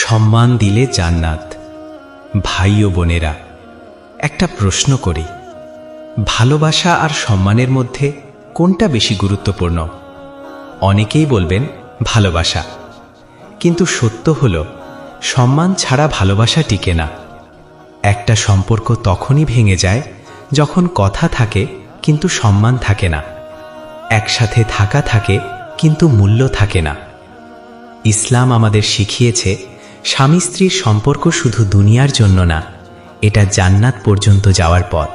সম্মান দিলে জান্নাত। ভাই ও বোনেরা, একটা প্রশ্ন করি, ভালোবাসা আর সম্মানের মধ্যে কোনটা বেশি গুরুত্বপূর্ণ? অনেকেই বলবেন ভালোবাসা, কিন্তু সত্য হলো সম্মান ছাড়া ভালোবাসা টিকে না। একটা সম্পর্ক তখনই ভেঙে যায় যখন কথা থাকে কিন্তু সম্মান থাকে না, একসাথে থাকা থাকে কিন্তু মূল্য থাকে না। ইসলাম আমাদের শিখিয়েছে স্বামী স্ত্রীর সম্পর্ক শুধু দুনিয়ার জন্য না, এটা জান্নাত পর্যন্ত যাওয়ার পথ।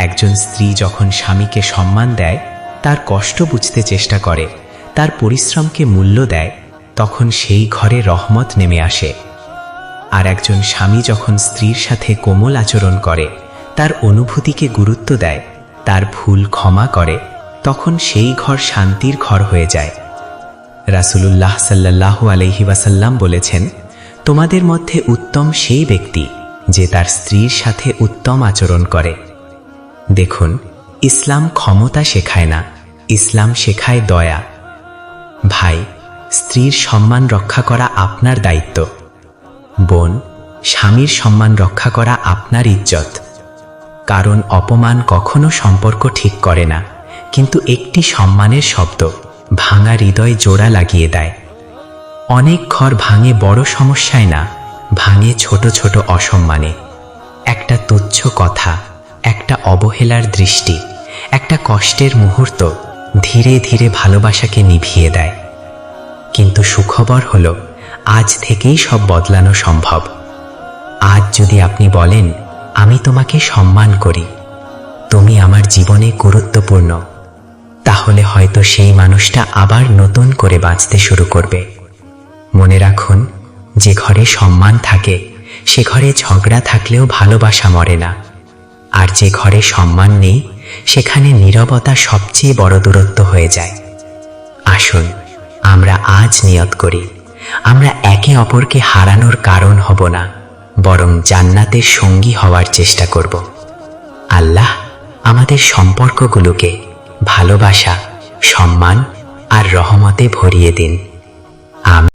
একজন স্ত্রী যখন স্বামীকে সম্মান দেয়, তার কষ্ট বুঝতে চেষ্টা করে, তার পরিশ্রমকে মূল্য দেয়, তখন সেই ঘরে রহমত নেমে আসে। আর একজন স্বামী যখন স্ত্রীর সাথে কোমল আচরণ করে, তার অনুভূতিকে গুরুত্ব দেয়, তার ভুল ক্ষমা করে, তখন সেই ঘর শান্তির ঘর হয়ে যায়। রাসূলুল্লাহ সাল্লাল্লাহু আলাইহি ওয়াসাল্লাম বলেছেন, তোমাদের মধ্যে উত্তম সেই ব্যক্তি যে তার স্ত্রীর সাথে উত্তম আচরণ করে। দেখুন, ইসলাম ক্ষমতা শেখায় না, ইসলাম শেখায় দয়া। ভাই, স্ত্রীর সম্মান রক্ষা করা আপনার দায়িত্ব। বোন, স্বামীর সম্মান রক্ষা করা আপনার ইজ্জত। কারণ অপমান কখনো সম্পর্ক ঠিক করে না, কিন্তু একটি সম্মানের শব্দ ভাঙা হৃদয় জোড়া লাগিয়ে দেয়। অনেক ঘর ভাঙে বড় সমস্যায় না, ভাঙে ছোট ছোট অসম্মানে। একটা তুচ্ছ কথা, একটা অবহেলার দৃষ্টি, একটা কষ্টের মুহূর্ত ধীরে ধীরে ভালোবাসাকে নিভিয়ে দেয়। কিন্তু সুখবর হলো, আজ থেকেই সব বদলানো সম্ভব। আজ যদি আপনি বলেন, আমি তোমাকে সম্মান করি, তুমি আমার জীবনে গুরুত্বপূর্ণ, তাহলে হয়তো সেই মানুষটা আবার নতুন করে বাঁচতে শুরু করবে। মনে রাখুন, যে ঘরে সম্মান থাকে সে ঘরে ঝগড়া থাকলেও ভালোবাসা মরে না। আর যে ঘরে সম্মান নেই সেখানে নীরবতা সবচেয়ে বড় দূরত্ব হয়ে যায়। আসুন আমরা আজ নিয়ত করি, আমরা একে অপরকে হারানোর কারণ হব না, বরং জান্নাতের সঙ্গী হওয়ার চেষ্টা করব। আল্লাহ আমাদের সম্পর্কগুলোকে ভালোবাসা, সম্মান আর রহমতে ভরিয়ে দিন।